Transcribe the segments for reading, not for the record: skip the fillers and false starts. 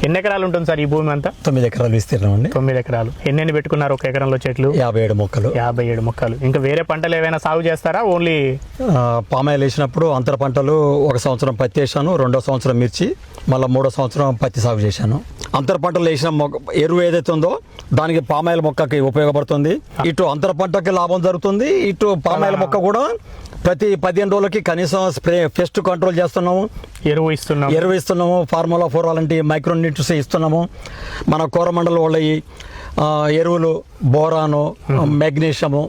ఎన్ని ఎకరాలు ఉంటుంది సార్ ఈ భూమి అంతా? 9 ఎకరాలు విస్తీర్ణం అండి. 9 ఎకరాలు. ఎన్ని పెట్టుకున్నారు ఒక ఎకరంలో చెట్లు? 57 మొక్కలు. 57 మొక్కలు. ఇంకా వేరే పంటలు ఏమైనా సాగు చేస్తారా? ఓన్లీ పామాయిల్ వేసినప్పుడు అంతర పంటలు 1 సంవత్సరం పత్తి వేసాను, 2వ సంవత్సరం మిర్చి, మళ్ళీ 3వ సంవత్సరం పత్తి సాగు చేశాను. అంతర పంటలు వేసిన ఎరువు ఏదైతే ఉందో దానికి పామాయిల్ మొక్కకి ఉపయోగపడుతుంది. ఇటు అంతర పంటకి లాభం జరుగుతుంది, ఇటు పామాయిల్ మొక్క కూడా ప్రతి 15 రోజులకి కనీసం పెస్ట్ కంట్రోల్ చేస్తున్నాము, ఎరువు ఇస్తున్నాము. ఫార్ములా 4 అలాంటి మైక్రో న్యూట్రియంట్స్ ఇస్తున్నాము. మన కోరమండల వాళ్ళ ఎరువులు బోరాను, మెగ్నీషియము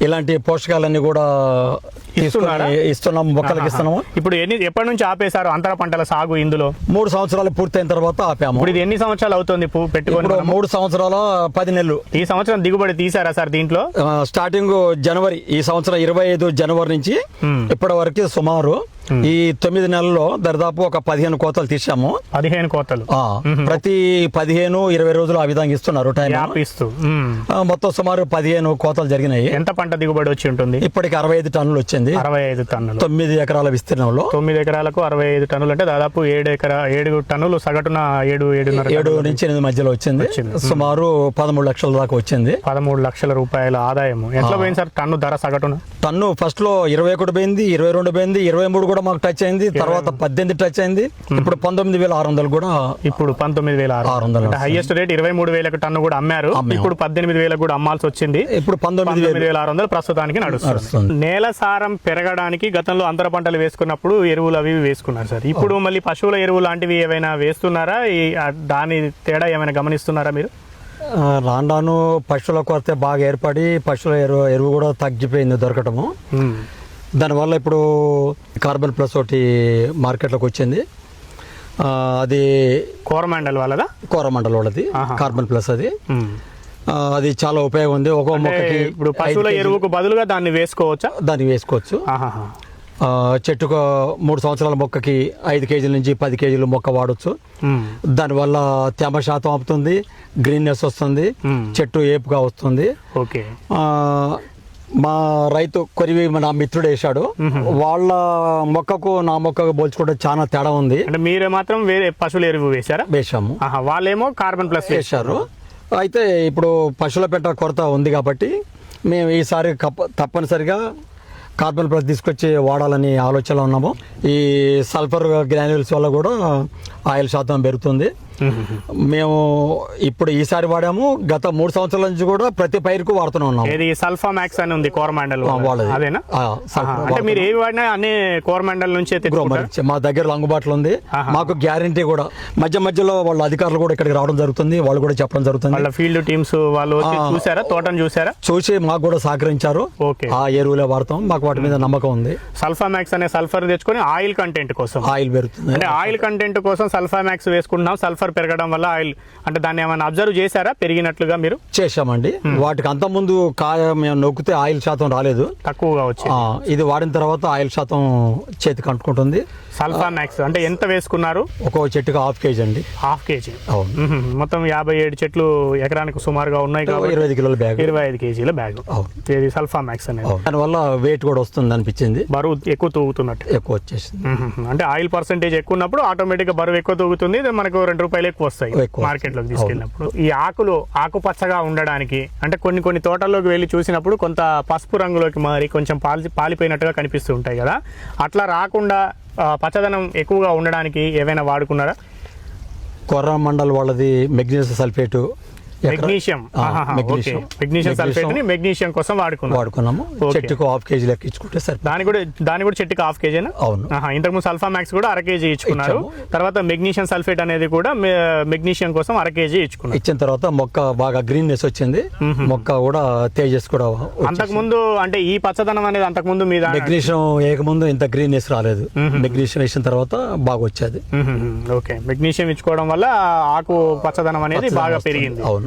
ఇలాంటి పోషకాలన్నీ కూడా ఇస్తున్నాము, మొక్కలకి ఇస్తున్నాము. ఇప్పుడు ఎప్పటి నుంచి ఆపేశారు అంతర పంటల సాగు? ఇందులో 3 సంవత్సరాలు పూర్తయిన తర్వాత ఆపాము. ఇప్పుడు ఇది ఎన్ని సంవత్సరాలు అవుతుంది పెట్టుకుని? 3 సంవత్సరాల 10 నెలలు. ఈ సంవత్సరం దిగుబడి తీసారా సార్ దీంట్లో? స్టార్టింగ్ జనవరి, ఈ సంవత్సరం 25 జనవరి నుంచి ఇప్పటి వరకు సుమారు ఈ 9 నెలల్లో దాదాపు ఒక 15 కోతలు తీసాము. 15 కోతలు. ప్రతి 15-20 రోజులు ఆ విధంగా ఇస్తున్నారు టైం ఇస్తూ. మొత్తం సుమారు 15 కోతలు జరిగినాయి. ఎంత పంట దిగుబడి వచ్చి ఉంటుంది? ఇప్పటికి 65 టన్నులు వచ్చింది. 65 టన్నులు 9 ఎకరాల విస్తీర్ణంలో. 9 ఎకరాలకు 65 టన్నులు అంటే దాదాపు 7 టన్నులు సగటున 7 నుంచి 8 మధ్యలో వచ్చింది. సుమారు 13 లక్షల దాకా వచ్చింది. 13 లక్షల రూపాయల ఆదాయం. ఎట్లా పోయింది సార్ టన్ను ధర సగటున? టన్ను ఫస్ట్ లో 21 పోయింది, 22 పోయింది, 23 కూడా మాకు టచ్ అయింది. తర్వాత 18 టచ్ అయింది. ఇప్పుడు 19,600 కూడా. ఇప్పుడు 19,600 హైయెస్ట్ రేట్. 23,000 టన్ను కూడా అమ్మారు. ఇప్పుడు 18,000 కూడా అమ్మాల్సి వచ్చింది. ఇప్పుడు 19,600 ప్రస్తుతానికి నడుస్తుంది. నేల సారం పెరగడానికి గతంలో అంతర పంటలు వేసుకున్నప్పుడు ఎరువులు అవి వేసుకున్నారు సార్. ఇప్పుడు మళ్ళీ పశువుల ఎరువు లాంటివి ఏమైనా వేస్తున్నారా? దాని తేడా ఏమైనా గమనిస్తున్నారా మీరు? రాను పశువుల కొరత బాగా ఏర్పడి పశువుల ఎరువు కూడా తగ్గిపోయింది దొరకటము. దానివల్ల ఇప్పుడు కార్బన్ ప్లస్ ఒకటి మార్కెట్లోకి వచ్చింది. అది కోరమండల్ వాళ్ళదా? కోరమండల్ వాళ్ళది కార్బన్ ప్లస్. అది చాలా ఉపయోగం ఉంది. ఒక్కో మొక్కకి ఇప్పుడు పశువుల ఎరువుకు బదులుగా దాన్ని వేసుకోవచ్చా? దాన్ని వేసుకోవచ్చు. చెట్టుకు 3 సంవత్సరాల మొక్కకి 5 కేజీల నుంచి 10 కేజీలు మొక్క వాడచ్చు. దానివల్ల తేమ శాతం అవుతుంది, గ్రీన్నెస్ వస్తుంది, చెట్టు ఏపుగా వస్తుంది. ఓకే. మా రైతు కొరివి నా మిత్రుడు వేసాడు. వాళ్ళ మొక్కకు నా మొక్కకు పోల్చుకుంటే చాలా తేడా ఉంది. అంటే మీరు మాత్రం వేరే పశువుల ఎరువు వేసాము. వాళ్ళేమో కార్బన్ ప్లస్ వేశారు. అయితే ఇప్పుడు పశువుల పెట్ట కొరత ఉంది కాబట్టి మేము ఈసారి తప్పనిసరిగా కార్బన్ ప్లస్ తీసుకొచ్చి వాడాలని ఆలోచనలో ఉన్నాము. ఈ సల్ఫర్ గ్రాన్యూల్స్ వల్ల కూడా ఆయిల్ శాతం పెరుగుతుంది. మేము ఇప్పుడు ఈసారి వాడాము. గత 3 సంవత్సరాల నుంచి కూడా ప్రతి పైరుకు వాడుతూనే ఉన్నాము. ఇది సల్ఫామాక్స్ అని ఉంది కోరమండల్. అదేనా? అంటే మీరు ఏవి వాడినా అన్ని కోరమండల్ నుంచి మా దగ్గర అందుబాటులో ఉంది. మాకు గ్యారంటీ కూడా మధ్య మధ్యలో వాళ్ళ అధికారులు కూడా ఇక్కడికి రావడం జరుగుతుంది. వాళ్ళు కూడా చెప్పడం జరుగుతుంది. వాళ్ళ ఫీల్డ్ టీమ్స్ వాళ్ళు చూసారా? తోటను చూసారా? చూసి మాకు కూడా సహకరించారు. ఆ ఎరువులే వాడతాం. మాకు వాటి మీద నమ్మకం ఉంది. సల్ఫామాక్స్ అనే సల్ఫర్ తెచ్చుకొని ఆయిల్ కంటెంట్ కోసం, ఆయిల్ పెరుగుతుంది అంటే ఆయిల్ కంటెంట్ కోసం సల్ఫామాక్స్ వేసుకుంటున్నాం. సల్ఫర్ పెరగడం వల్ల ఆయిల్ అంటే దాన్ని ఏమైనా అబ్జర్వ్ చేశారా పెరిగినట్లుగా? మీరు చేశామండి. వాటికి అంత ముందు కాయ మేము నొక్కితే ఆయిల్ శాతం రాలేదు, తక్కువగా వచ్చింది. ఇది వాడిన తర్వాత ఆయిల్ శాతం చేతికి అంటుకుంటుంది. సల్ఫామాక్స్ అంటే ఎంత వేసుకున్నారు? ఒక్కొక్క చెట్టుకి 1/2 కేజీ అండి. 1/2 కేజీ. మొత్తం 57 చెట్లు ఎకరానికి సుమారుగా ఉన్నాయి కాబట్టి 25 కిలోల బ్యాగ్, 25 కేజీల బ్యాగ్. ఇది సల్ఫామాక్స్ అనేది. దానివల్ల వెయిట్ కూడా వస్తుంది అనిపించింది. బరువు ఎక్కువ తూగుతున్నట్టు ఎక్కువ వచ్చేసింది. అంటే ఆయిల్ పర్సెంటేజ్ ఎక్కువ ఉన్నప్పుడు ఆటోమేటిక్ గా బరువు ఎక్కువ తూగుతుంది. మనకు ₹2 ఎక్కువ వస్తాయి మార్కెట్ లోకి తీసుకెళ్ళినప్పుడు. ఈ ఆకుపచ్చగా ఉండడానికి అంటే కొన్ని తోటల్లోకి వెళ్ళి చూసినప్పుడు కొంత పసుపు రంగులోకి మారి కొంచెం పాలిపోయినట్టుగా కనిపిస్తూ ఉంటాయి కదా. అట్లా రాకుండా పచ్చదనం ఎక్కువగా ఉండడానికి ఏమైనా వాడుకున్నారా? కోరమండల్ వాళ్ళది మెగ్నీషియం సల్ఫేట్, మెగ్నీషియం సల్ఫేట్ ని మెగ్నీషియం కోసం వాడుకున్నాము. చెట్టుకు 1/2 కేజీ లెక్క ఇచ్చుకుంటే సరే. దాని కూడా చెట్టుకు 1/2 కేజీనా? అవును. ఇంతకుముందు సల్ఫామాక్స్ కూడా 1/2 కేజీ ఇచ్చుకున్నారు. తర్వాత మెగ్నీషియం సల్ఫేట్ అనేది కూడా మెగ్నీషియం కోసం 1/2 కేజీ ఇచ్చుకున్నారు. ఇచ్చిన తర్వాత మొక్క బాగా గ్రీన్నెస్ వచ్చింది. మొక్క కూడా తేజస్ కూడా. అంతకుముందు అంటే ఈ పచ్చదనం అనేది అంతకుముందు మీద మెగ్నీషియం వేయకముందు ఇంత గ్రీన్నెస్ రాలేదు. మెగ్నీషియం వేసిన తర్వాత బాగా వచ్చేది. ఓకే. మెగ్నీషియం ఇచ్చుకోవడం వల్ల ఆకు పచ్చదనం అనేది బాగా పెరిగింది. అవును.